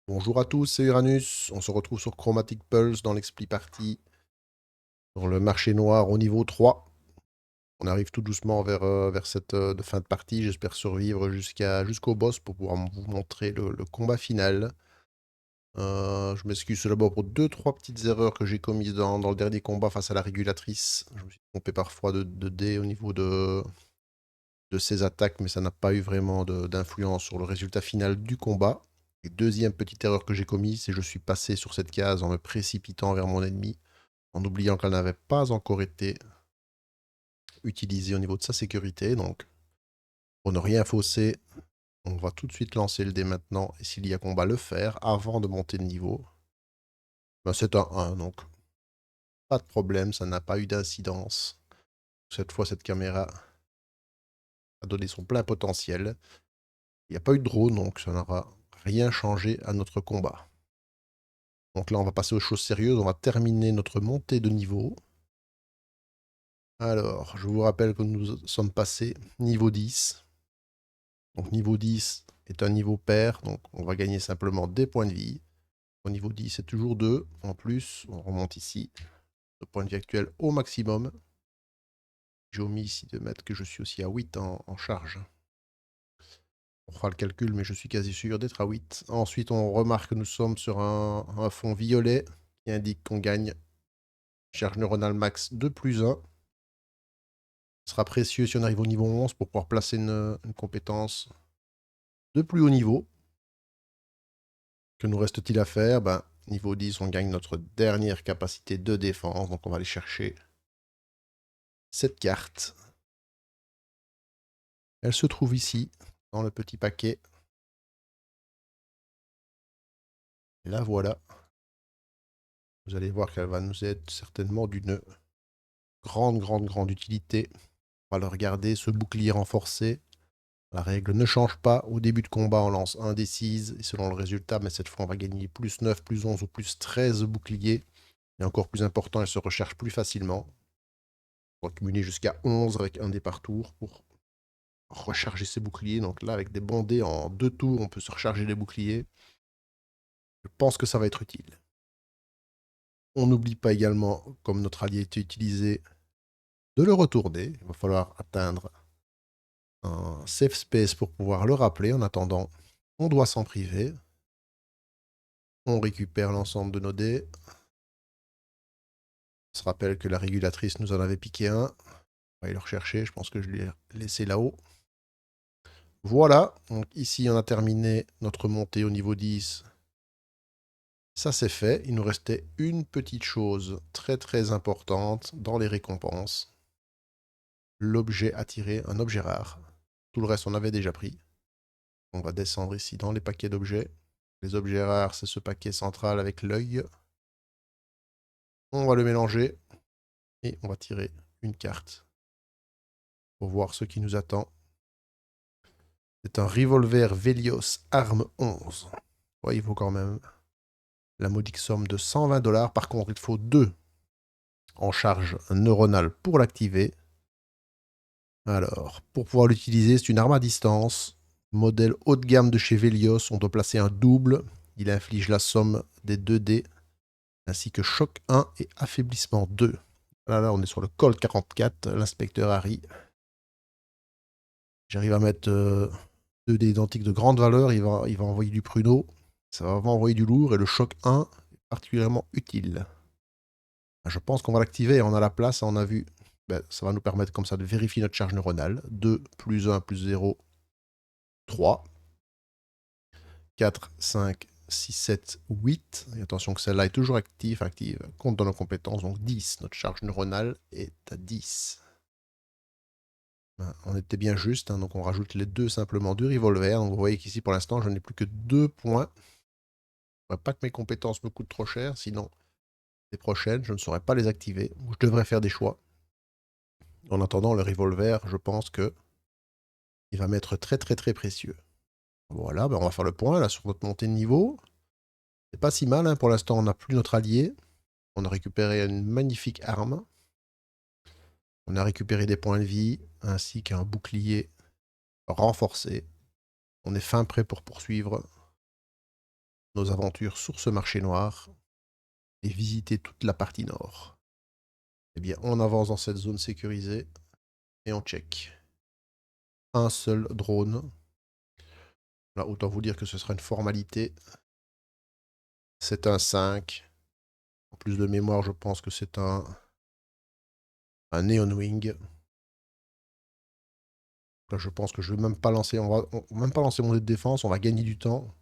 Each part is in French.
Bonjour à tous, c'est Uranus. On se retrouve sur Chromatic Pulse dans l'Expli Party, dans le marché noir au niveau 3. On arrive tout doucement vers cette de fin de partie. J'espère survivre jusqu'au boss pour pouvoir vous montrer le combat final. Je m'excuse tout d'abord pour deux, trois petites erreurs que j'ai commises dans le dernier combat face à la régulatrice. Je me suis trompé parfois de dés au niveau de ses attaques, mais ça n'a pas eu vraiment d'influence sur le résultat final du combat. Et deuxième petite erreur que j'ai commise, c'est que je suis passé sur cette case en me précipitant vers mon ennemi, en oubliant qu'elle n'avait pas encore été utilisée au niveau de sa sécurité. Donc, pour ne rien fausser, on va tout de suite lancer le dé maintenant, et s'il y a combat, le faire avant de monter de niveau. Ben, c'est un 1, donc pas de problème, ça n'a pas eu d'incidence. Cette fois, cette caméra a donné son plein potentiel. Il n'y a pas eu de drone, donc ça n'aura rien changé à notre combat. Donc là, on va passer aux choses sérieuses. On va terminer notre montée de niveau. Alors, je vous rappelle que nous sommes passés niveau 10. Donc niveau 10 est un niveau pair, donc on va gagner simplement des points de vie. Au niveau 10, c'est toujours 2. En plus, on remonte ici. Le point de vie actuel au maximum. J'ai omis ici de mettre que je suis aussi à 8 en charge. On fera le calcul, mais je suis quasi sûr d'être à 8. Ensuite, on remarque que nous sommes sur un fond violet qui indique qu'on gagne charge neuronale max 2 plus 1. Ce sera précieux si on arrive au niveau 11 pour pouvoir placer une compétence de plus haut niveau. Que nous reste-t-il à faire? Ben, niveau 10, on gagne notre dernière capacité de défense. Donc on va aller chercher cette carte. Elle se trouve ici, dans le petit paquet. Et la voilà. Vous allez voir qu'elle va nous être certainement d'une grande utilité. On va le regarder, ce bouclier renforcé. La règle ne change pas. Au début de combat, on lance un D6 et selon le résultat, mais cette fois, on va gagner plus 9, plus 11 ou plus 13 boucliers. Et encore plus important, elle se recharge plus facilement. On va cumuler jusqu'à 11 avec un dé par tour pour recharger ses boucliers. Donc là, avec des bons dés en 2 tours, on peut se recharger les boucliers. Je pense que ça va être utile. On n'oublie pas également, comme notre allié était utilisé, de le retourner. Il va falloir atteindre un safe space pour pouvoir le rappeler. En attendant, on doit s'en priver. On récupère l'ensemble de nos dés. On se rappelle que la régulatrice nous en avait piqué un. On va aller le rechercher. Je pense que je l'ai laissé là-haut. Voilà. Donc ici, on a terminé notre montée au niveau 10. Ça, c'est fait. Il nous restait une petite chose très importante dans les récompenses. L'objet attiré, un objet rare. Tout le reste, on avait déjà pris. On va descendre ici dans les paquets d'objets. Les objets rares, c'est ce paquet central avec l'œil. On va le mélanger et on va tirer une carte pour voir ce qui nous attend. C'est un revolver Velios Arme 11. Ouais, il vaut quand même la modique somme de 120 $. Par contre, il faut 2 en charge neuronale pour l'activer. Alors, pour pouvoir l'utiliser, c'est une arme à distance. Modèle haut de gamme de chez Velios. On doit placer un double. Il inflige la somme des 2 dés, ainsi que choc 1 et affaiblissement 2. Là, on est sur le Colt 44, l'inspecteur Harry. J'arrive à mettre 2 dés identiques de grande valeur. Il va envoyer du pruneau. Ça va envoyer du lourd. Et le choc 1 est particulièrement utile. Je pense qu'on va l'activer. On a la place. On a vu. Ben, ça va nous permettre comme ça de vérifier notre charge neuronale. 2 plus 1 plus 0, 3. 4, 5, 6, 7, 8. Et attention que celle-là est toujours active. Compte dans nos compétences. Donc 10. Notre charge neuronale est à 10. Ben, on était bien juste. Donc on rajoute les 2 simplement du revolver. Donc vous voyez qu'ici pour l'instant, je n'ai plus que 2 points. Il ne faudrait pas que mes compétences me coûtent trop cher. Sinon, les prochaines, je ne saurais pas les activer. Je devrais faire des choix. En attendant, le revolver, je pense que il va m'être très précieux. Voilà, ben on va faire le point là sur notre montée de niveau. C'est pas si mal, hein. Pour l'instant, on n'a plus notre allié. On a récupéré une magnifique arme. On a récupéré des points de vie, ainsi qu'un bouclier renforcé. On est fin prêt pour poursuivre nos aventures sur ce marché noir et visiter toute la partie nord. Eh bien, on avance dans cette zone sécurisée et on check. Un seul drone. Là, autant vous dire que ce sera une formalité. C'est un 5. En plus de mémoire, je pense que c'est un Neon Wing. Là, je pense que je vais même pas lancer, même pas lancer mon dé de défense, on va gagner du temps.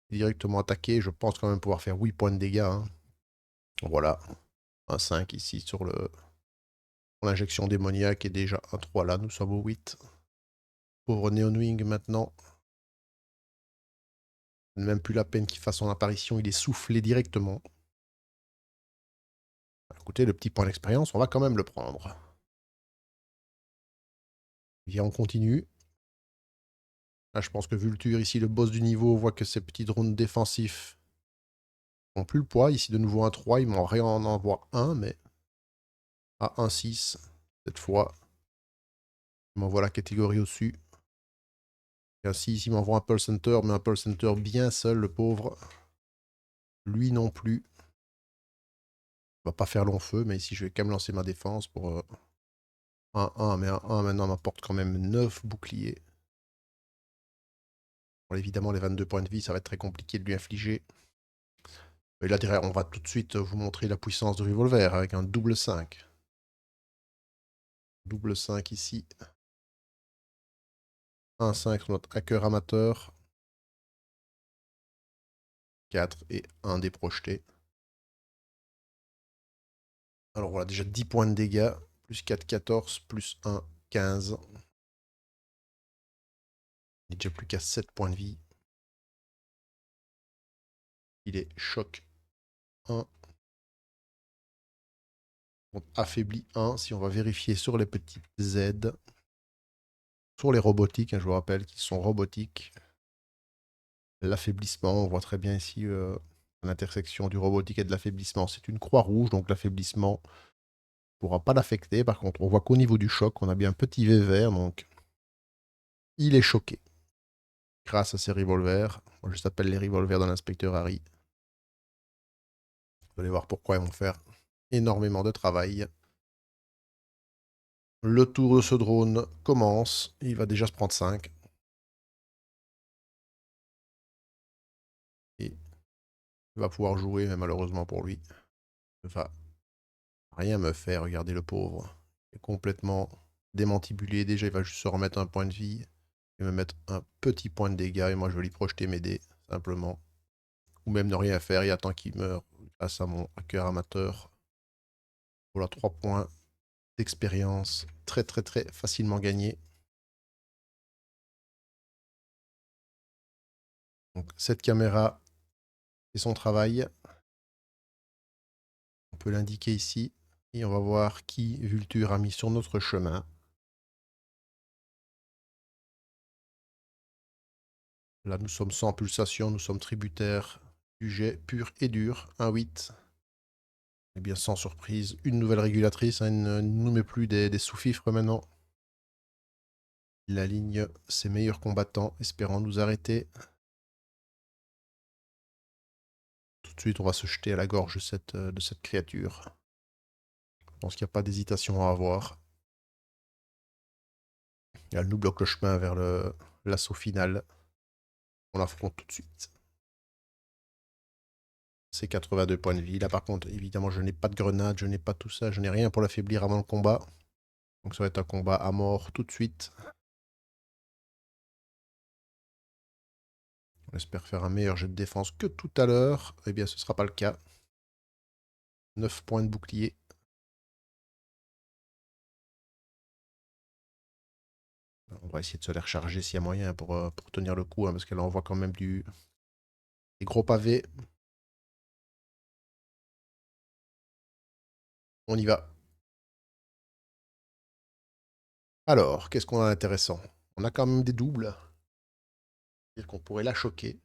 Directement attaquer, je pense quand même pouvoir faire 8 points de dégâts, hein. Voilà, un 5 ici sur l'injection démoniaque et déjà un 3 là, nous sommes au 8. Pauvre Neon Wing maintenant. Même plus la peine qu'il fasse son apparition, il est soufflé directement. Écoutez, le petit point d'expérience, on va quand même le prendre. Viens, on continue. Là, je pense que Vulture, ici, le boss du niveau, voit que ces petits drones défensifs n'ont plus le poids. Ici, de nouveau un 3, il m'en réenvoie un, mais à 1,6 cette fois. Il m'envoie la catégorie au-dessus. Et ainsi, ici, il m'envoie un Pulse Center, mais un Pulse Center bien seul, le pauvre. Lui non plus. Il va pas faire long feu, mais ici, je vais quand même lancer ma défense pour un 1. Mais un 1 maintenant m'apporte quand même 9 boucliers. Bon, évidemment, les 22 points de vie, ça va être très compliqué de lui infliger. Et là, derrière, on va tout de suite vous montrer la puissance du revolver avec un double 5. Double 5 ici. Un 5 sur notre hacker amateur. 4 et 1 dé projeté. Alors voilà, déjà 10 points de dégâts. Plus 4, 14. Plus 1, 15. Il n'est déjà plus qu'à 7 points de vie. Il est choc 1. On affaiblit 1 si on va vérifier sur les petites Z. Sur les robotiques, hein, je vous rappelle qu'ils sont robotiques. L'affaiblissement, on voit très bien ici l'intersection du robotique et de l'affaiblissement. C'est une croix rouge, donc l'affaiblissement ne pourra pas l'affecter. Par contre, on voit qu'au niveau du choc, on a bien un petit V vert, donc il est choqué. Grâce à ces revolvers. Moi, je s'appelle les revolvers de l'inspecteur Harry. Vous allez voir pourquoi ils vont faire énormément de travail. Le tour de ce drone commence. Il va déjà se prendre 5. Et il va pouvoir jouer, mais malheureusement pour lui. Il va rien me faire, regardez le pauvre. Il est complètement démantibulé. Déjà, il va juste se remettre un point de vie. Il va me mettre un petit point de dégâts et moi je vais lui projeter mes dés, simplement. Ou même ne rien faire, il attend qu'il meure grâce à mon hacker amateur. Voilà, 3 points d'expérience. Très très très facilement gagné. Donc cette caméra fait son travail. On peut l'indiquer ici. Et on va voir qui Vulture a mis sur notre chemin. Là, nous sommes sans pulsation, nous sommes tributaires du jet pur et dur. 1-8. Et bien, sans surprise, une nouvelle régulatrice. Hein, il ne nous met plus des sous-fifres maintenant. Il aligne ses meilleurs combattants, espérant nous arrêter. Tout de suite, on va se jeter à la gorge de cette créature. Je pense qu'il n'y a pas d'hésitation à avoir. Elle nous bloque le chemin vers l'assaut final. On l'affronte tout de suite. C'est 82 points de vie. Là, par contre, évidemment, je n'ai pas de grenade, je n'ai pas tout ça, je n'ai rien pour l'affaiblir avant le combat. Donc ça va être un combat à mort tout de suite. On espère faire un meilleur jet de défense que tout à l'heure. Eh bien, ce ne sera pas le cas. 9 points de bouclier. On va essayer de se les recharger s'il y a moyen pour tenir le coup, hein, parce qu'elle envoie quand même des gros pavés. On y va. Alors, qu'est-ce qu'on a d'intéressant? On a quand même des doubles. C'est-à-dire qu'on pourrait la choquer.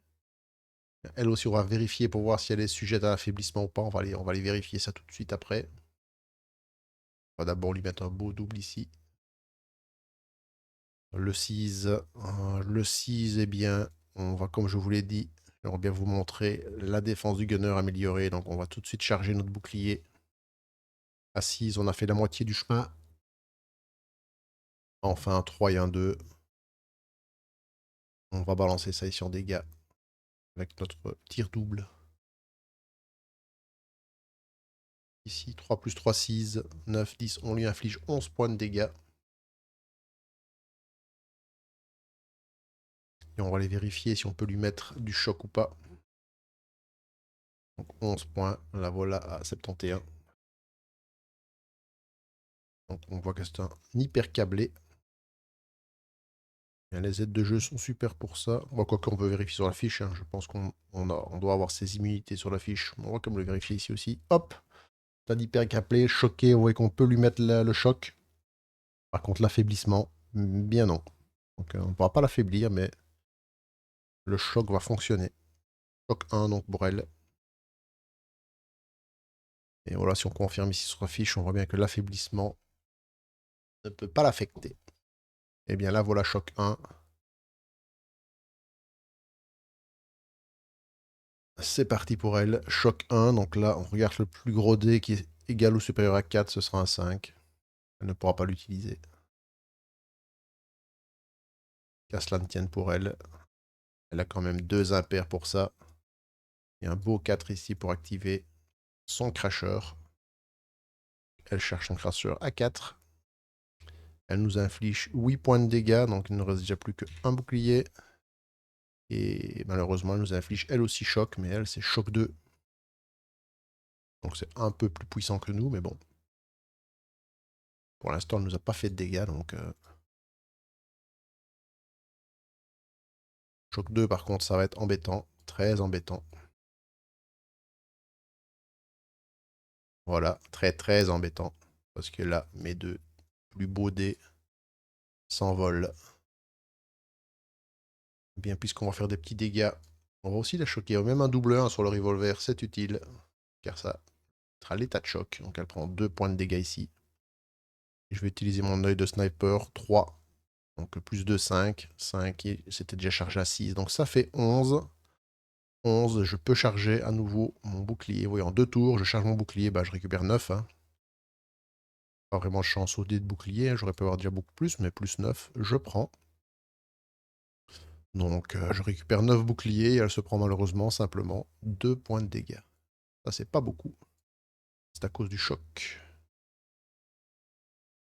Elle aussi, on va vérifier pour voir si elle est sujette à l'affaiblissement ou pas. On va aller vérifier ça tout de suite après. On va d'abord lui mettre un beau double ici. Le 6, eh bien, on va, comme je vous l'ai dit, J'aimerais bien vous montrer la défense du gunner améliorée. Donc on va tout de suite charger notre bouclier. Assise, on a fait la moitié du chemin. Enfin, un 3 et un 2. On va balancer ça ici en dégâts avec notre tir double. Ici, 3 plus 3, 6, 9, 10. On lui inflige 11 points de dégâts. Et on va aller vérifier si on peut lui mettre du choc ou pas. Donc 11 points. La voilà à 71. Donc on voit que c'est un hyper câblé. Et les aides de jeu sont super pour ça. Bon, quoi qu'on peut vérifier sur la fiche. Hein. Je pense qu'on doit avoir ses immunités sur la fiche. On va comme le vérifier ici aussi. Hop! T'as hyper câblé, choqué. Vous voyez qu'on peut lui mettre le choc. Par contre, l'affaiblissement, bien non. Donc on ne pourra pas l'affaiblir, mais le choc va fonctionner. Choc 1 donc pour elle. Et voilà, si on confirme ici sur la fiche, on voit bien que l'affaiblissement ne peut pas l'affecter. Et bien là, voilà choc 1. C'est parti pour elle. Choc 1. Donc là, on regarde le plus gros dé qui est égal ou supérieur à 4. Ce sera un 5. Elle ne pourra pas l'utiliser. Qu'à cela ne tienne pour elle. Elle a quand même 2 impairs pour ça. Et un beau 4 ici pour activer son crasheur. Elle cherche son crasheur à 4. Elle nous inflige 8 points de dégâts, donc il ne reste déjà plus qu'un bouclier. Et malheureusement, elle nous inflige elle aussi choc, mais elle, c'est choc 2. Donc c'est un peu plus puissant que nous, mais bon. Pour l'instant, elle ne nous a pas fait de dégâts, donc... Choc 2, par contre, ça va être embêtant. Très embêtant. Voilà, très très embêtant. Parce que là, mes 2 plus beaux dés s'envolent. Bien, puisqu'on va faire des petits dégâts, on va aussi la choquer. Même un double 1 sur le revolver, c'est utile. Car ça sera l'état de choc. Donc elle prend 2 points de dégâts ici. Et je vais utiliser mon œil de sniper, 3. Donc plus de 5. 5, c'était déjà chargé à 6. Donc ça fait 11. 11, je peux charger à nouveau mon bouclier. Oui, en 2 tours, je charge mon bouclier, bah, je récupère 9. Hein. Pas vraiment de chance au dé de bouclier, hein. J'aurais pu avoir déjà beaucoup plus, mais plus 9, je prends. Donc je récupère 9 boucliers et elle se prend malheureusement simplement 2 points de dégâts. Ça, c'est pas beaucoup. C'est à cause du choc.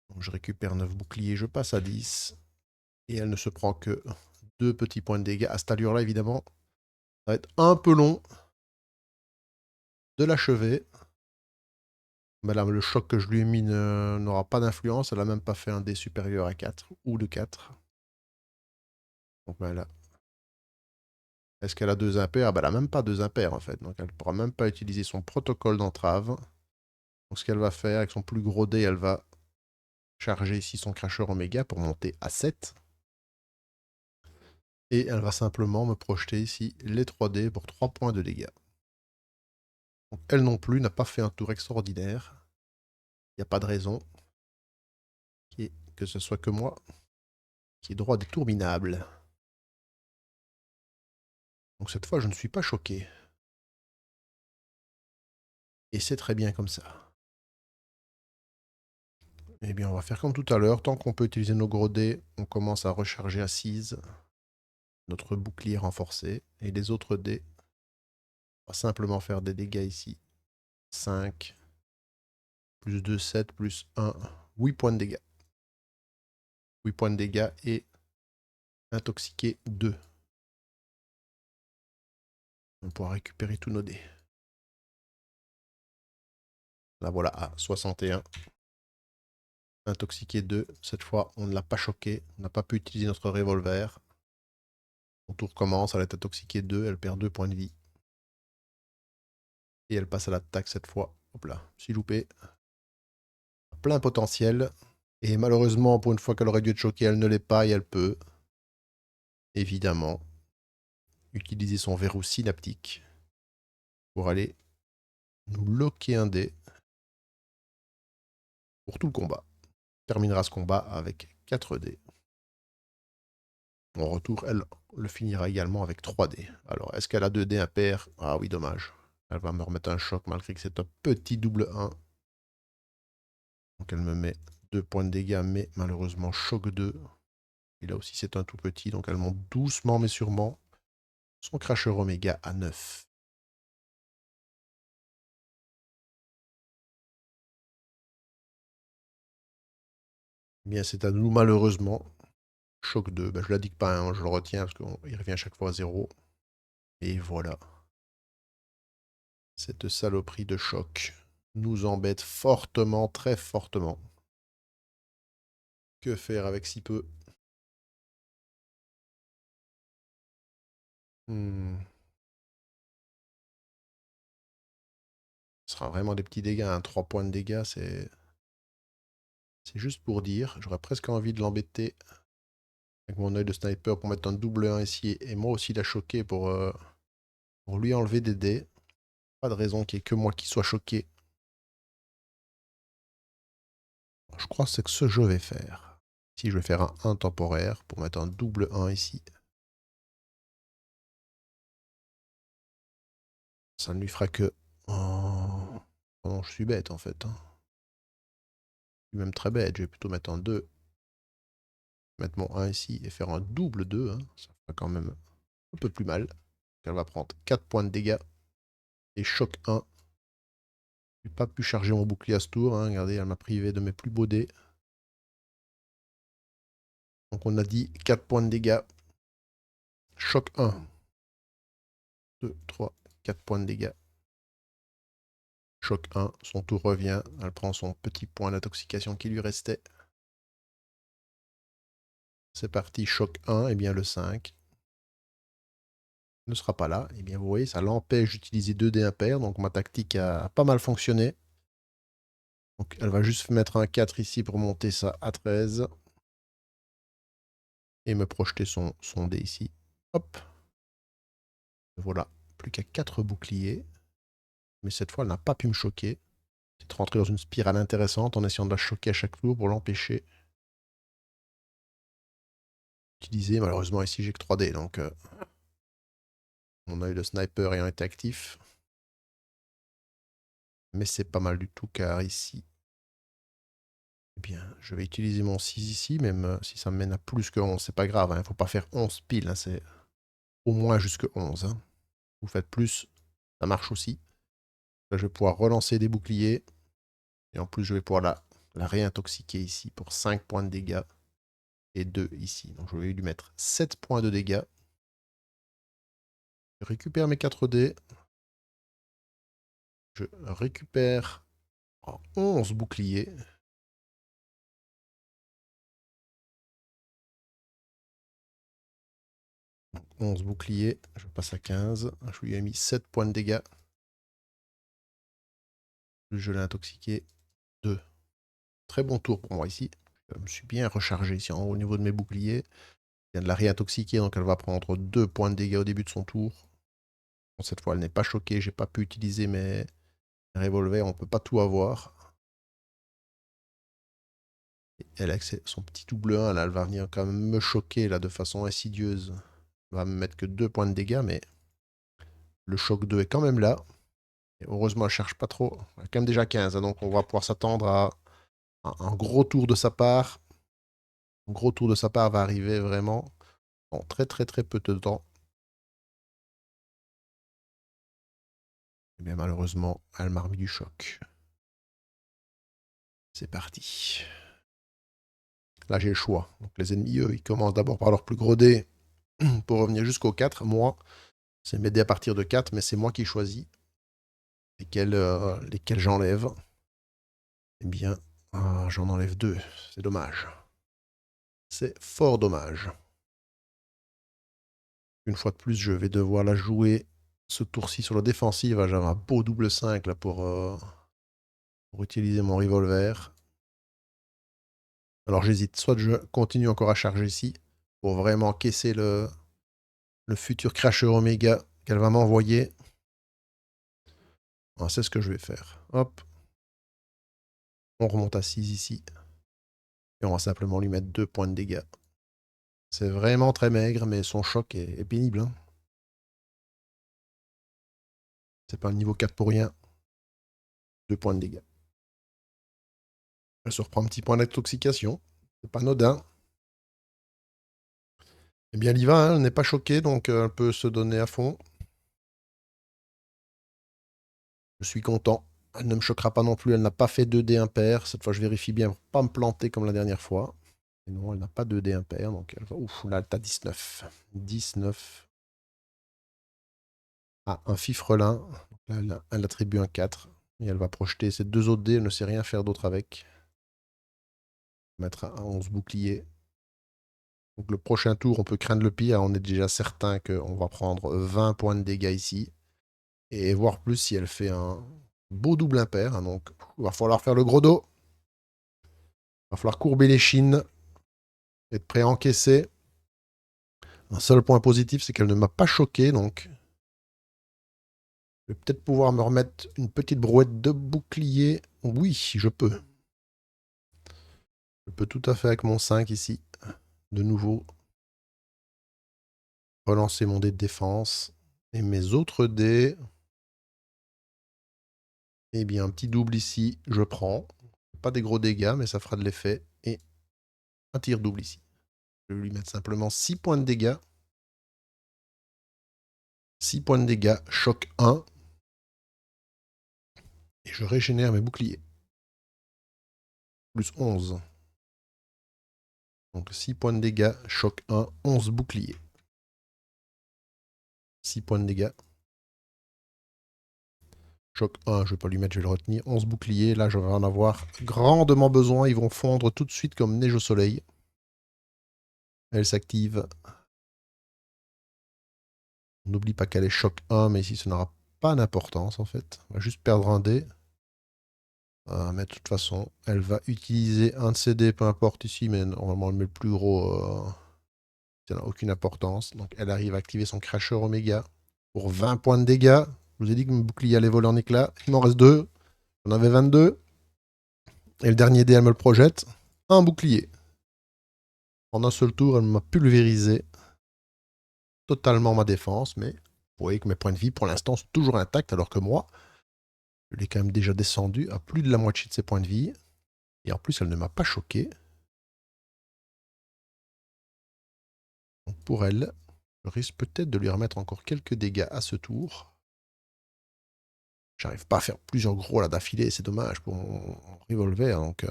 Donc je récupère 9 boucliers, je passe à 10. Et elle ne se prend que 2 petits points de dégâts. À cette allure-là, évidemment, ça va être un peu long de l'achever. Mais là, le choc que je lui ai mis n'aura pas d'influence. Elle n'a même pas fait un dé supérieur à 4 ou de 4. Donc ben là. Est-ce qu'elle a 2 impairs? Ben, elle n'a même pas 2 impairs en fait. Donc elle ne pourra même pas utiliser son protocole d'entrave. Donc ce qu'elle va faire avec son plus gros dé, elle va charger ici son cracheur oméga pour monter à 7. Et elle va simplement me projeter ici les 3 dés pour 3 points de dégâts. Donc elle non plus n'a pas fait un tour extraordinaire. Il n'y a pas de raison que ce soit que moi qui ai droit à des tours minables. Donc cette fois, je ne suis pas choqué. Et c'est très bien comme ça. Eh bien, on va faire comme tout à l'heure. Tant qu'on peut utiliser nos gros dés, on commence à recharger assise notre bouclier renforcé. Et les autres dés, on va simplement faire des dégâts ici. 5, plus 2, 7, plus 1, 8 points de dégâts. 8 points de dégâts et intoxiquer 2. On pourra récupérer tous nos dés. Là voilà, à 61. Intoxiqué 2. Cette fois, on ne l'a pas choqué. On n'a pas pu utiliser notre revolver. Son tour commence, elle est intoxiquée 2. Elle perd 2 points de vie. Et elle passe à l'attaque cette fois. Hop là, si loupé. Plein potentiel. Et malheureusement, pour une fois qu'elle aurait dû être choquée, elle ne l'est pas et elle peut, évidemment, utiliser son verrou synaptique pour aller nous loquer un dé pour tout le combat. On terminera ce combat avec 4 dés. En retour, elle le finira également avec 3 dés. Alors, est-ce qu'elle a 2 dés impairs? Ah oui, dommage. Elle va me remettre un choc malgré que c'est un petit double 1. Donc elle me met 2 points de dégâts, mais malheureusement choc 2. Et là aussi c'est un tout petit, donc elle monte doucement mais sûrement son Crasher Oméga à 9. Eh bien c'est à nous malheureusement. Choc 2, ben, je l'indique pas, hein, je le retiens parce qu'il revient à chaque fois à 0. Et voilà. Cette saloperie de choc nous embête fortement, très fortement. Que faire avec si peu? Ce sera vraiment des petits dégâts, hein. 3 points de dégâts, c'est juste pour dire. J'aurais presque envie de l'embêter avec mon œil de sniper pour mettre un double 1 ici et moi aussi la choquer pour lui enlever des dés. Pas de raison qu'il n'y ait que moi qui soit choqué. Je crois que c'est ce que je vais faire. Ici, je vais faire un 1 temporaire pour mettre un double 1 ici. Ça ne lui fera que... Oh, oh non, je suis bête en fait, hein. Je suis même très bête. Je vais plutôt mettre un 2. Mettre mon 1 ici et faire un double 2, hein. Ça fera quand même un peu plus mal. Elle va prendre 4 points de dégâts. Et choc 1. J'ai pas pu charger mon bouclier à ce tour, hein. Regardez, elle m'a privé de mes plus beaux dés. Donc on a dit 4 points de dégâts. Choc 1. 2, 3, 4 points de dégâts. Choc 1. Son tour revient. Elle prend son petit point d'intoxication qui lui restait. C'est parti. Choc 1. Et bien le 5 ne sera pas là. Et bien vous voyez, ça l'empêche d'utiliser 2 dés impairs. Donc ma tactique a pas mal fonctionné. Donc elle va juste mettre un 4 ici pour monter ça à 13. Et me projeter son dé ici. Hop. Voilà. Plus qu'à 4 boucliers. Mais cette fois, elle n'a pas pu me choquer. C'est rentré dans une spirale intéressante en essayant de la choquer à chaque tour pour l'empêcher. Utiliser, malheureusement, ici, j'ai que 3 dés. Donc, mon œil de sniper ayant été actif. Mais c'est pas mal du tout, car ici, eh bien, je vais utiliser mon 6 ici, même si ça me mène à plus que 11. C'est pas grave, il ne faut pas faire 11 piles. Hein, c'est au moins jusque 11. Hein. Vous faites plus, ça marche aussi. Là, je vais pouvoir relancer des boucliers. Et en plus, je vais pouvoir la réintoxiquer ici pour 5 points de dégâts. Et 2 ici. Donc, je vais lui mettre 7 points de dégâts. Je récupère mes 4 dés. Je récupère 11 boucliers. Donc 11 boucliers. Je passe à 15. Je lui ai mis 7 points de dégâts. Je l'ai intoxiqué. 2. Très bon tour pour moi ici. Je me suis bien rechargé ici au niveau de mes boucliers. Je viens de la réintoxiquer, donc elle va prendre 2 points de dégâts au début de son tour. Bon, cette fois, elle n'est pas choquée. J'ai pas pu utiliser mes revolvers. On ne peut pas tout avoir. Elle, avec son petit double 1, là, elle va venir quand même me choquer là, de façon insidieuse. Elle va me mettre que 2 points de dégâts, mais le choc 2 est quand même là. Et heureusement, elle ne cherche pas trop. Elle a quand même déjà 15, hein, donc on va pouvoir s'attendre à un gros tour de sa part. Un gros tour de sa part va arriver vraiment en très très très peu de temps. Et bien malheureusement, elle m'a remis du choc. C'est parti. Là, j'ai le choix. Donc les ennemis, eux, ils commencent d'abord par leur plus gros dé pour revenir jusqu'au 4. Moi, c'est mes dés à partir de 4, mais c'est moi qui choisis lesquels j'enlève. Eh bien, j'en enlève 2. C'est dommage. C'est fort dommage. Une fois de plus, je vais devoir la jouer ce tour-ci sur la défensive. J'avais un beau double 5 là, pour utiliser mon revolver. Alors j'hésite. Soit je continue encore à charger ici pour vraiment caisser le futur Crasher Omega qu'elle va m'envoyer. C'est ce que je vais faire. Hop. On remonte à 6 ici. Et on va simplement lui mettre 2 points de dégâts. C'est vraiment très maigre, mais son choc est pénible, hein. C'est pas le niveau 4 pour rien. 2 points de dégâts. Elle se reprend un petit point d'intoxication. C'est pas anodin. Eh bien, elle y va, hein, elle n'est pas choquée, donc elle peut se donner à fond. Je suis content. Elle ne me choquera pas non plus. Elle n'a pas fait 2 dés impairs. Cette fois, je vérifie bien pour pas me planter comme la dernière fois. Et non, elle n'a pas 2 dés impairs. Donc elle va... Ouf, là, elle a 19. 19. Ah, un fifrelin. Donc là, elle attribue un 4. Et elle va projeter ses 2 autres dés. Elle ne sait rien faire d'autre avec. Mettre un 11 bouclier. Donc le prochain tour, on peut craindre le pire. On est déjà certain qu'on va prendre 20 points de dégâts ici. Et voir plus si elle fait un beau double impair, hein. Donc il va falloir faire le gros dos. Il va falloir courber les chines. Être prêt à encaisser. Un seul point positif, c'est qu'elle ne m'a pas choqué. Donc je vais peut-être pouvoir me remettre une petite brouette de bouclier. Oui, je peux. Je peux tout à fait avec mon 5 ici. De nouveau. Relancer mon dé de défense. Et mes autres dés. Eh bien, un petit double ici, je prends. Pas des gros dégâts, mais ça fera de l'effet. Et un tir double ici. Je vais lui mettre simplement 6 points de dégâts. 6 points de dégâts, choc 1. Et je régénère mes boucliers. Plus 11. Donc 6 points de dégâts, choc 1, 11 boucliers. 6 points de dégâts. Choc 1, je vais pas lui mettre, je vais le retenir. 11 boucliers, là je vais en avoir grandement besoin. Ils vont fondre tout de suite comme neige au soleil. Elle s'active. On n'oublie pas qu'elle est choc 1, mais ici ça n'aura pas d'importance en fait. On va juste perdre un dé. Mais de toute façon, elle va utiliser un de ses dés, peu importe ici, mais normalement elle met le plus gros. Ça n'a aucune importance. Donc elle arrive à activer son Crasher Oméga pour 20 points de dégâts. Je vous ai dit que mon bouclier allait voler en éclats. Il m'en reste 2. J'en avais 22. Et le dernier dé, elle me le projette. Un bouclier. En un seul tour, elle m'a pulvérisé totalement ma défense. Mais vous voyez que mes points de vie, pour l'instant, sont toujours intacts, alors que moi, je l'ai quand même déjà descendu à plus de la moitié de ses points de vie. Et en plus, elle ne m'a pas choqué. Donc pour elle, je risque peut-être de lui remettre encore quelques dégâts à ce tour. J'arrive pas à faire plusieurs gros là d'affilée, c'est dommage pour mon revolver. Donc,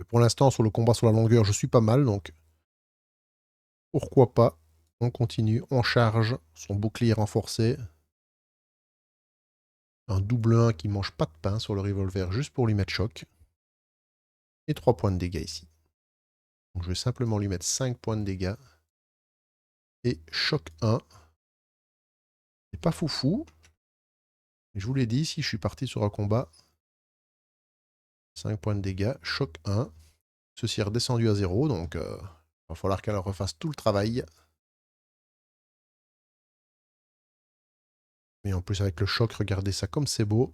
pour l'instant, sur le combat sur la longueur, je suis pas mal. Donc, pourquoi pas. On continue, on charge. Son bouclier renforcé. Un double 1 qui mange pas de pain sur le revolver juste pour lui mettre choc. Et 3 points de dégâts ici. Donc, je vais simplement lui mettre 5 points de dégâts. Et choc 1. C'est pas foufou. Je vous l'ai dit, si je suis parti sur un combat, 5 points de dégâts, choc 1. Ceci est redescendu à 0, donc il va falloir qu'elle refasse tout le travail. Mais en plus avec le choc, regardez ça comme c'est beau.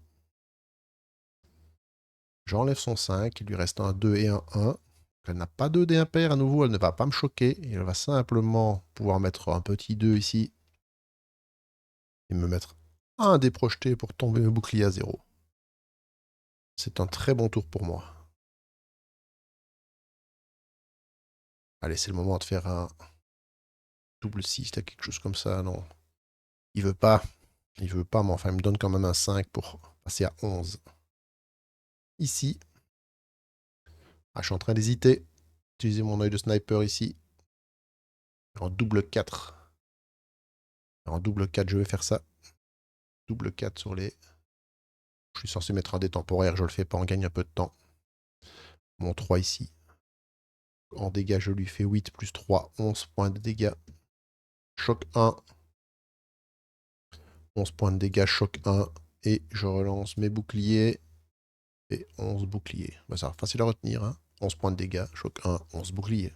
J'enlève son 5, il lui reste un 2 et un 1. Elle n'a pas de dé impair à nouveau, elle ne va pas me choquer. Elle va simplement pouvoir mettre un petit 2 ici. Et me mettre un dé projeté pour tomber mes boucliers à 0. C'est un très bon tour pour moi. Allez, c'est le moment de faire un double 6, quelque chose comme ça, non. Il veut pas. Il veut pas, mais enfin, il me donne quand même un 5 pour passer à 11. Ici. Ah, je suis en train d'hésiter. Utiliser mon œil de sniper ici. En double 4. En double 4, je vais faire ça. Double 4 sur les... Je suis censé mettre un dé temporaire, je le fais pas, on gagne un peu de temps. Mon 3 ici. En dégâts, je lui fais 8 plus 3, 11 points de dégâts. Choc 1. 11 points de dégâts, choc 1. Et je relance mes boucliers. Et 11 boucliers. Bah, ça va facile à retenir, hein. 11 points de dégâts, choc 1, 11 boucliers.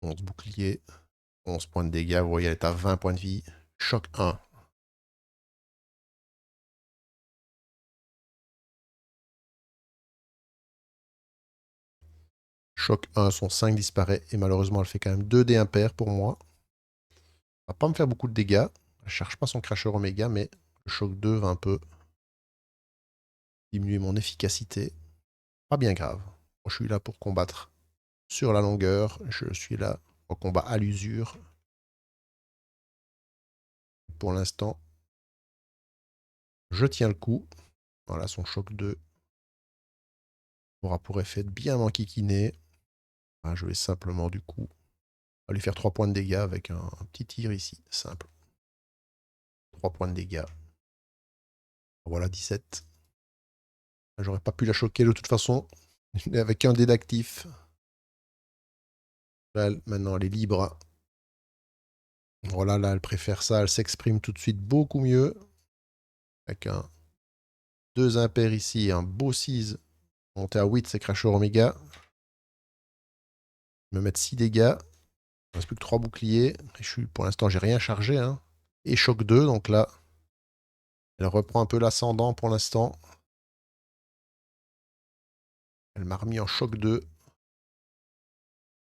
11 boucliers, 11 points de dégâts. Vous voyez, elle est à 20 points de vie. Choc 1. Choc 1, son 5 disparaît. Et malheureusement, elle fait quand même 2 dés impairs pour moi. Ça va pas me faire beaucoup de dégâts. Elle cherche pas son cracheur oméga, mais le choc 2 va un peu diminuer mon efficacité. Pas bien grave. Moi, je suis là pour combattre sur la longueur. Je suis là au combat à l'usure. Pour l'instant, je tiens le coup. Voilà, son choc 2 aura pour effet de bien m'enquiquiner. Ah, je vais simplement, du coup, lui faire 3 points de dégâts avec un petit tir ici, simple. 3 points de dégâts. Voilà, 17. J'aurais pas pu la choquer de toute façon, avec un dé d'actif. Là, maintenant, elle est libre. Voilà, là, elle préfère ça. Elle s'exprime tout de suite beaucoup mieux. Avec un 2 impairs ici, un beau 6. Monter à 8, c'est cracheur oméga. Me mettre 6 dégâts. Il ne reste plus que 3 boucliers. Pour l'instant, j'ai rien chargé. Hein. Et choc 2, donc là, elle reprend un peu l'ascendant pour l'instant. Elle m'a remis en choc 2.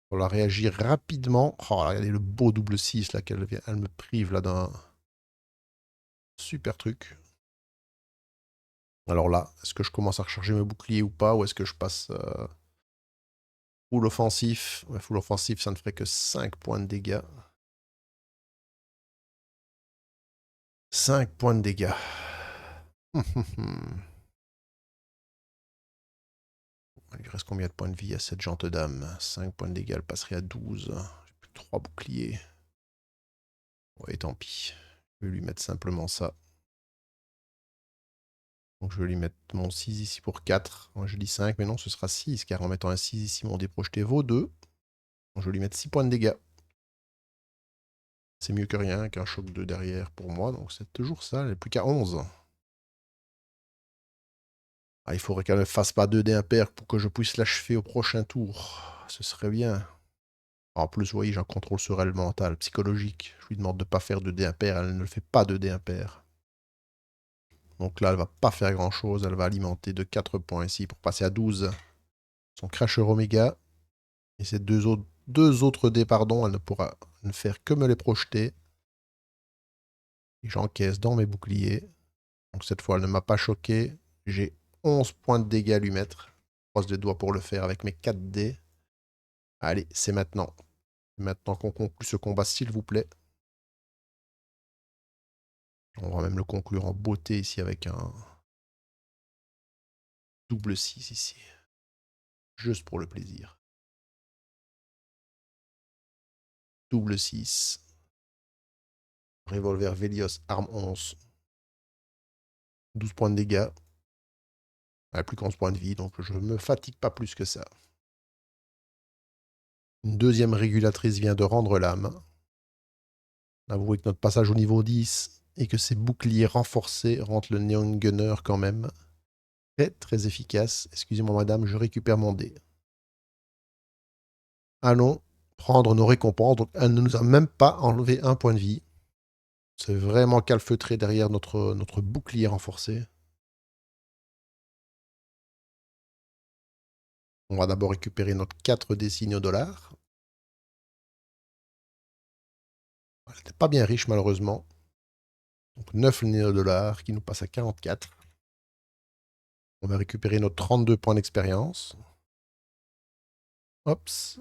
On va réagir rapidement. Oh, regardez le beau double 6 là qu'elle vient. Elle me prive là d'un super truc. Alors là, est-ce que je commence à recharger mes boucliers ou pas? Ou est-ce que je passe full offensif? Ouais, full offensif, ça ne ferait que 5 points de dégâts. 5 points de dégâts. Il lui reste combien de points de vie à cette gente dame? 5 points de dégâts, elle passerait à 12. J'ai plus que 3 boucliers. Ouais, tant pis. Je vais lui mettre simplement ça. Donc je vais lui mettre mon 6 ici pour 4. Moi je dis 5, mais non, ce sera 6, car en mettant un 6 ici, mon dé projeté vaut 2. Donc je vais lui mettre 6 points de dégâts. C'est mieux que rien, qu'un choc 2 derrière pour moi, donc c'est toujours ça, elle n'est plus qu'à 11. Ah, il faudrait qu'elle ne fasse pas 2 dés impairs pour que je puisse l'achever au prochain tour. Ce serait bien. En plus, vous voyez, j'ai un contrôle sur elle mental, psychologique. Je lui demande de ne pas faire de dés impairs, elle ne fait pas de dés impairs. Donc là, elle va pas faire grand chose, elle va alimenter de 4 points ici pour passer à 12. Son cracheur oméga. Et ces deux autres dés, pardon, elle ne pourra ne faire que me les projeter. Et j'encaisse dans mes boucliers. Donc cette fois, elle ne m'a pas choqué. J'ai 11 points de dégâts à lui mettre. Je croise les doigts pour le faire avec mes 4 dés. Allez, c'est maintenant. C'est maintenant qu'on conclut ce combat, s'il vous plaît. On va même le conclure en beauté ici avec un double 6 ici. Juste pour le plaisir. Double 6. Revolver Velios, arme 11. 12 points de dégâts. Elle a plus qu'11 points de vie, donc je ne me fatigue pas plus que ça. Une deuxième régulatrice vient de rendre l'âme. Avouez que notre passage au niveau 10 et que ces boucliers renforcés rendent le Neon Gunner quand même très très efficace. Excusez-moi madame, je récupère mon dé. Allons prendre nos récompenses. Donc elle ne nous a même pas enlevé un point de vie. C'est vraiment calfeutré derrière notre bouclier renforcé. On va d'abord récupérer notre 4 dés signaux dollars. Elle n'était pas bien riche malheureusement. Donc 9 néo-dollars qui nous passe à 44. On va récupérer nos 32 points d'expérience. Hops.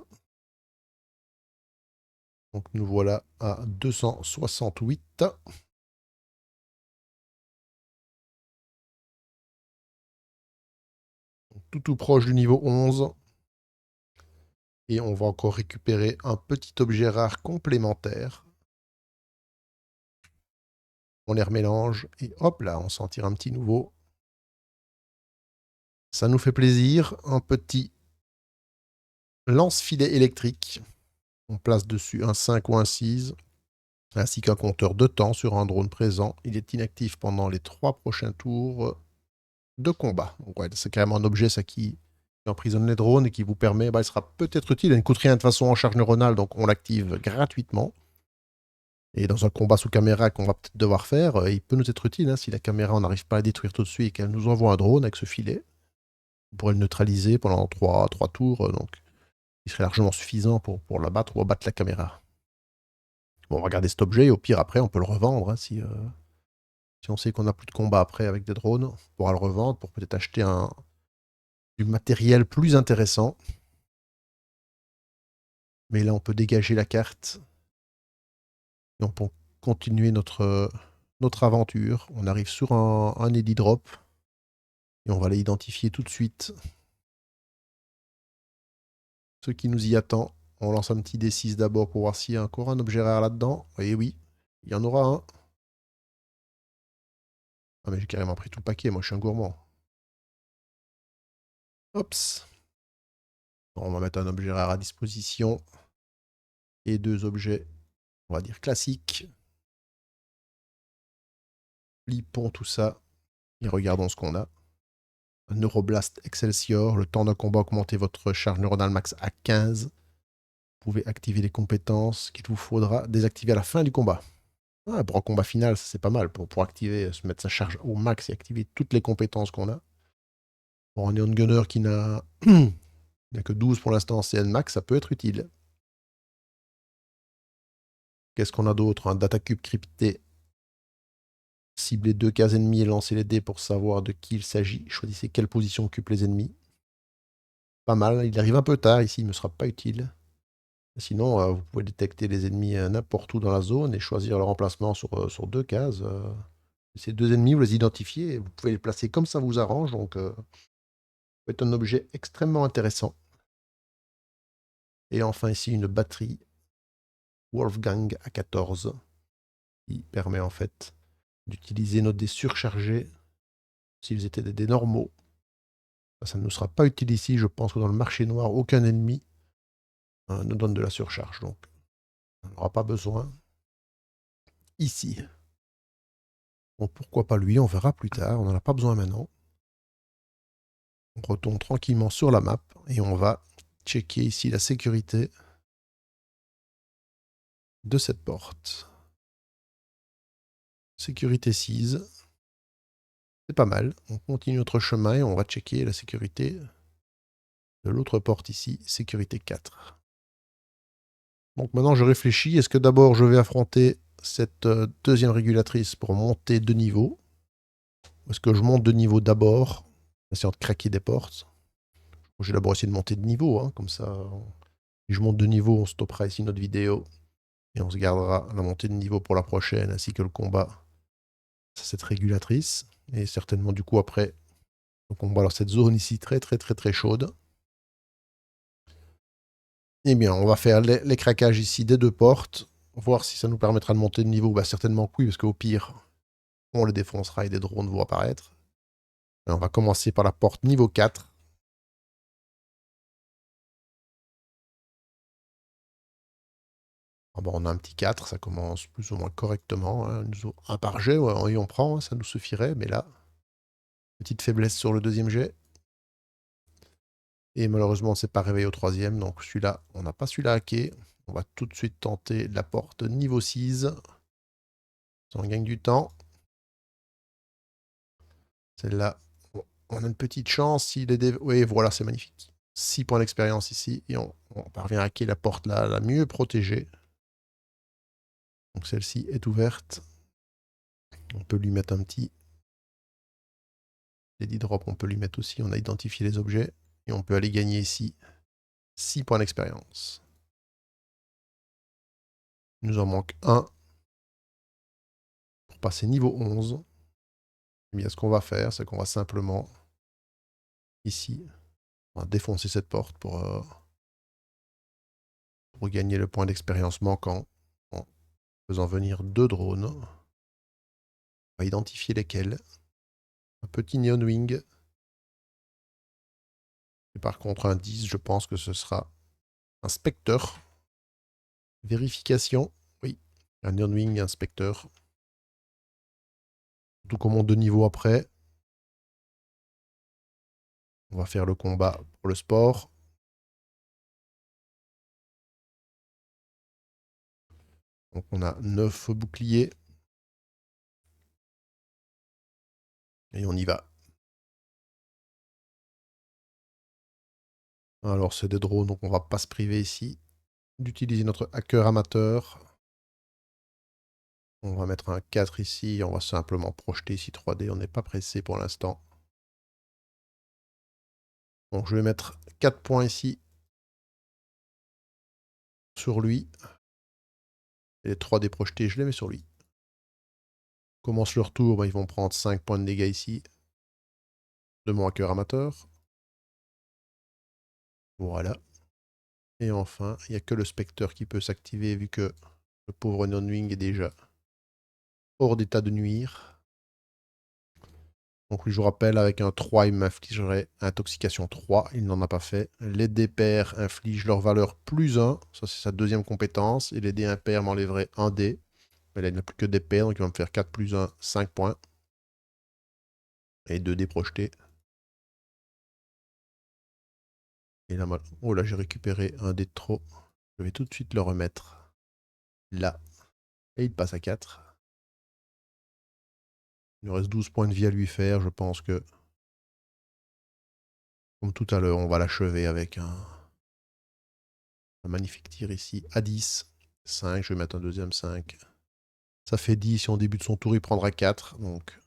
Donc nous voilà à 268. Tout proche du niveau 11. Et on va encore récupérer un petit objet rare complémentaire. On les remélange et hop là, on s'en tire un petit nouveau. Ça nous fait plaisir. Un petit lance-filet électrique. On place dessus un 5 ou un 6, ainsi qu'un compteur de temps sur un drone présent. Il est inactif pendant les 3 prochains tours de combat. Donc ouais, c'est carrément un objet ça qui emprisonne les drones et qui vous permet, il sera peut-être utile. Il ne coûte rien de toute façon en charge neuronale, donc on l'active gratuitement. Et dans un combat sous caméra qu'on va peut-être devoir faire, il peut nous être utile. Hein, si la caméra, on n'arrive pas à la détruire tout de suite et qu'elle nous envoie un drone avec ce filet, on pourrait le neutraliser pendant 3 tours. Donc qui serait largement suffisant pour l'abattre ou abattre la caméra. Bon, on va regarder cet objet, et au pire, après, on peut le revendre, hein, si on sait qu'on n'a plus de combat après avec des drones, on pourra le revendre pour peut-être acheter du matériel plus intéressant. Mais là, on peut dégager la carte et on peut continuer notre aventure. On arrive sur un eddy drop et on va aller identifier tout de suite ce qui nous y attend. On lance un petit D6 d'abord pour voir s'il y a encore un objet rare là-dedans. Et oui, il y en aura un. Ah mais j'ai carrément pris tout le paquet, moi je suis un gourmand. Hops. On va mettre un objet rare à disposition. Et deux objets, on va dire classiques. Flippons tout ça. Et regardons ce qu'on a. Un Neuroblast Excelsior. Le temps d'un combat augmentez votre charge neuronale max à 15. Vous pouvez activer les compétences qu'il vous faudra désactiver à la fin du combat. Ah, pour un combat final, ça c'est pas mal. Pour activer, se mettre sa charge au max et activer toutes les compétences qu'on a. Pour un Neon Gunner qui n'a que 12 pour l'instant en CN max, ça peut être utile. Qu'est-ce qu'on a d'autre? Un Datacube crypté. Ciblez 2 cases ennemies et lancez les dés pour savoir de qui il s'agit. Choisissez quelle position occupent les ennemis. Pas mal. Il arrive un peu tard ici, il ne me sera pas utile. Sinon, vous pouvez détecter les ennemis n'importe où dans la zone et choisir leur emplacement sur 2 cases. Ces deux ennemis, vous les identifiez et vous pouvez les placer comme ça vous arrange. Donc, ça peut être un objet extrêmement intéressant. Et enfin, ici, une batterie Wolfgang A14 qui permet en fait d'utiliser nos dés surchargés s'ils étaient des dés normaux. Ça ne nous sera pas utile ici. Je pense que dans le marché noir, aucun ennemi ne donne de la surcharge. Donc, on n'aura pas besoin ici. Bon, pourquoi pas lui, on verra plus tard. On n'en a pas besoin maintenant. On retourne tranquillement sur la map et on va checker ici la sécurité de cette porte. Sécurité 6. C'est pas mal. On continue notre chemin et on va checker la sécurité de l'autre porte ici, sécurité 4. Donc maintenant je réfléchis, est-ce que d'abord je vais affronter cette deuxième régulatrice pour monter de niveau? Ou est-ce que je monte de niveau d'abord, en essayant de craquer des portes? Je vais d'abord essayer de monter de niveau, hein, comme ça, si je monte de niveau, on stoppera ici notre vidéo. Et on se gardera la montée de niveau pour la prochaine, ainsi que le combat à cette régulatrice. Et certainement du coup après, le combat dans cette zone ici très très très très chaude. Eh bien, on va faire les craquages ici des deux portes, voir si ça nous permettra de monter de niveau. Bah, certainement que oui, parce qu'au pire, on les défoncera et des drones vont apparaître. Et on va commencer par la porte niveau 4. Ah bon, on a un petit 4, ça commence plus ou moins correctement. Hein. Un par jet, ouais, et on prend, hein, ça nous suffirait. Mais là, petite faiblesse sur le deuxième jet. Et malheureusement, on ne s'est pas réveillé au troisième. Donc celui-là, on n'a pas celui-là hacké. On va tout de suite tenter la porte niveau 6. Ça, on gagne du temps. Celle-là, on a une petite chance. Si les oui, voilà, c'est magnifique. 6 points d'expérience ici. Et on parvient à hacker la porte là, la mieux protégée. Donc celle-ci est ouverte. On peut lui mettre un petit Lady Drop. On peut lui mettre aussi. On a identifié les objets. Et on peut aller gagner ici 6 points d'expérience. Il nous en manque un pour passer niveau 11. Eh bien, ce qu'on va faire, c'est qu'on va simplement, ici, on va défoncer cette porte pour gagner le point d'expérience manquant en faisant venir deux drones. On va identifier lesquels. Un petit Neon Wing. Et par contre, un 10, je pense que ce sera un Spectre. Vérification. Oui, un Neon Wing et un Spectre. Tout comme de niveau après. On va faire le combat pour le sport. Donc on a 9 boucliers. Et on y va. Alors, c'est des drones, donc on va pas se priver ici d'utiliser notre hacker amateur. On va mettre un 4 ici, on va simplement projeter ici 3D, on n'est pas pressé pour l'instant. Donc je vais mettre 4 points ici sur lui. Et les 3D projetés, je les mets sur lui. Commence leur tour, ils vont prendre 5 points de dégâts ici de mon hacker amateur. Voilà. Et enfin, il n'y a que le spectre qui peut s'activer vu que le pauvre Non-Wing est déjà hors d'état de nuire. Donc lui, je vous rappelle, avec un 3, il m'infligerait intoxication 3. Il n'en a pas fait. Les dés pairs infligent leur valeur plus 1. Ça, c'est sa deuxième compétence. Et les dés impairs m'enlèveraient un dé. Mais là, il n'a plus que des pairs, donc il va me faire 4 plus 1, 5 points. Et 2 dés projetés. Et là, oh là, j'ai récupéré un dé de trop. Je vais tout de suite le remettre là. Et il passe à 4. Il nous reste 12 points de vie à lui faire. Je pense que, comme tout à l'heure, on va l'achever avec un magnifique tir ici à 10. 5, je vais mettre un deuxième 5. Ça fait 10. Si on débute son tour, il prendra 4. Donc,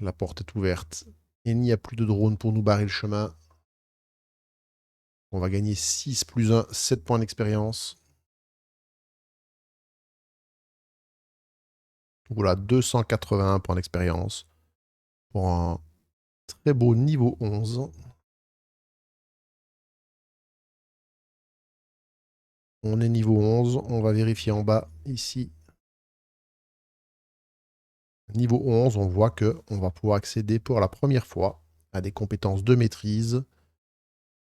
la porte est ouverte. Il n'y a plus de drone pour nous barrer le chemin. On va gagner 6 plus 1, 7 points d'expérience. Voilà, 281 points d'expérience pour un très beau niveau 11. On est niveau 11. On va vérifier en bas ici. Niveau 11, on voit qu'on va pouvoir accéder pour la première fois à des compétences de maîtrise.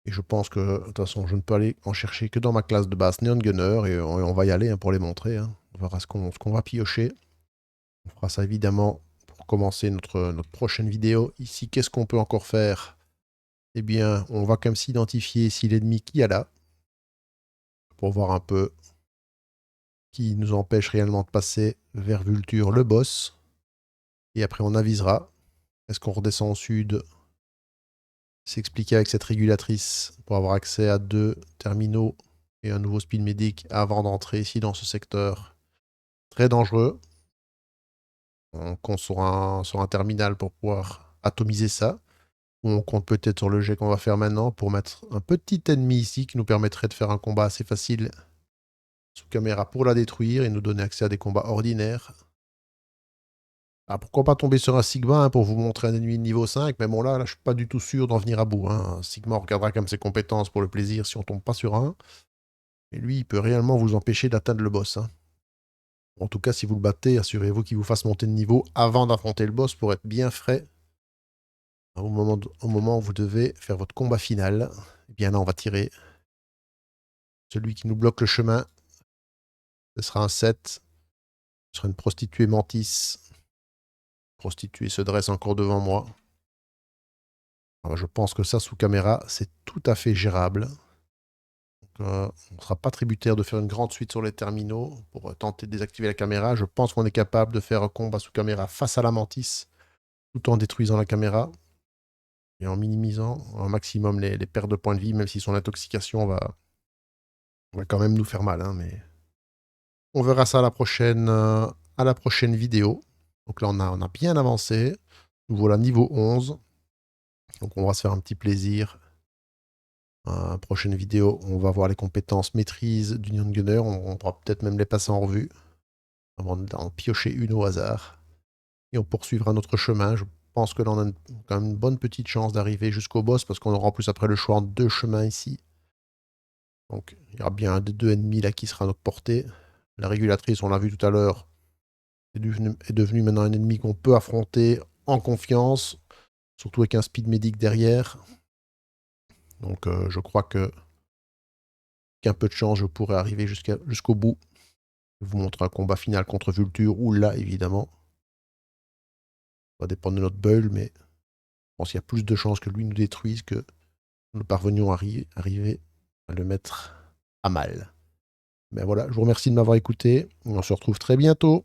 Et je pense que, de toute façon, je ne peux aller en chercher que dans ma classe de base Neon Gunner. Et on va y aller pour les montrer. On verra ce qu'on va piocher. On fera ça évidemment pour commencer notre prochaine vidéo. Ici, qu'est-ce qu'on peut encore faire? Eh bien, on va comme s'identifier si l'ennemi qui a là, pour voir un peu qui nous empêche réellement de passer vers Vulture, le boss. Et après, on avisera. Est-ce qu'on redescend au sud? S'expliquer avec cette régulatrice pour avoir accès à 2 terminaux et un nouveau speed medic avant d'entrer ici dans ce secteur. Très dangereux. On compte sur un terminal pour pouvoir atomiser ça. Ou on compte peut-être sur le jet qu'on va faire maintenant pour mettre un petit ennemi ici qui nous permettrait de faire un combat assez facile sous caméra pour la détruire et nous donner accès à des combats ordinaires. Ah, pourquoi pas tomber sur un Sigma pour vous montrer un ennemi de niveau 5, mais bon là je suis pas du tout sûr d'en venir à bout. Un Sigma, on regardera comme ses compétences pour le plaisir si on tombe pas sur un. Et lui, il peut réellement vous empêcher d'atteindre le boss. En tout cas, si vous le battez, assurez-vous qu'il vous fasse monter de niveau avant d'affronter le boss pour être bien frais. Au moment où vous devez faire votre combat final, eh bien là, on va tirer. Celui qui nous bloque le chemin, ce sera un 7. Ce sera une prostituée Mantis. La prostituée se dresse encore devant moi. Alors, je pense que ça, sous caméra, c'est tout à fait gérable. On ne sera pas tributaire de faire une grande suite sur les terminaux pour tenter de désactiver la caméra. Je pense qu'on est capable de faire un combat sous caméra face à la Mantis, tout en détruisant la caméra et en minimisant un maximum les pertes de points de vie, même si son intoxication va quand même nous faire mal. Mais on verra ça à la prochaine vidéo. Donc là, on a bien avancé. Nous voilà niveau 11. Donc on va se faire un petit plaisir. Prochaine vidéo, on va voir les compétences maîtrise du Neon Gunner. On pourra peut-être même les passer en revue avant d'en piocher une au hasard. Et on poursuivra notre chemin. Je pense que là, on a quand même une bonne petite chance d'arriver jusqu'au boss parce qu'on aura en plus après le choix entre 2 chemins ici. Donc, il y aura bien un des 2 ennemis là qui sera à notre portée. La régulatrice, on l'a vu tout à l'heure, est devenue maintenant un ennemi qu'on peut affronter en confiance, surtout avec un speed medic derrière. Donc, je crois qu'un peu de chance, je pourrais arriver jusqu'au bout. Je vais vous montrer un combat final contre Vulture, ou là, évidemment. Ça va dépendre de notre build, mais je pense qu'il y a plus de chances que lui nous détruise que nous parvenions à arriver à le mettre à mal. Ben voilà, je vous remercie de m'avoir écouté. On se retrouve très bientôt.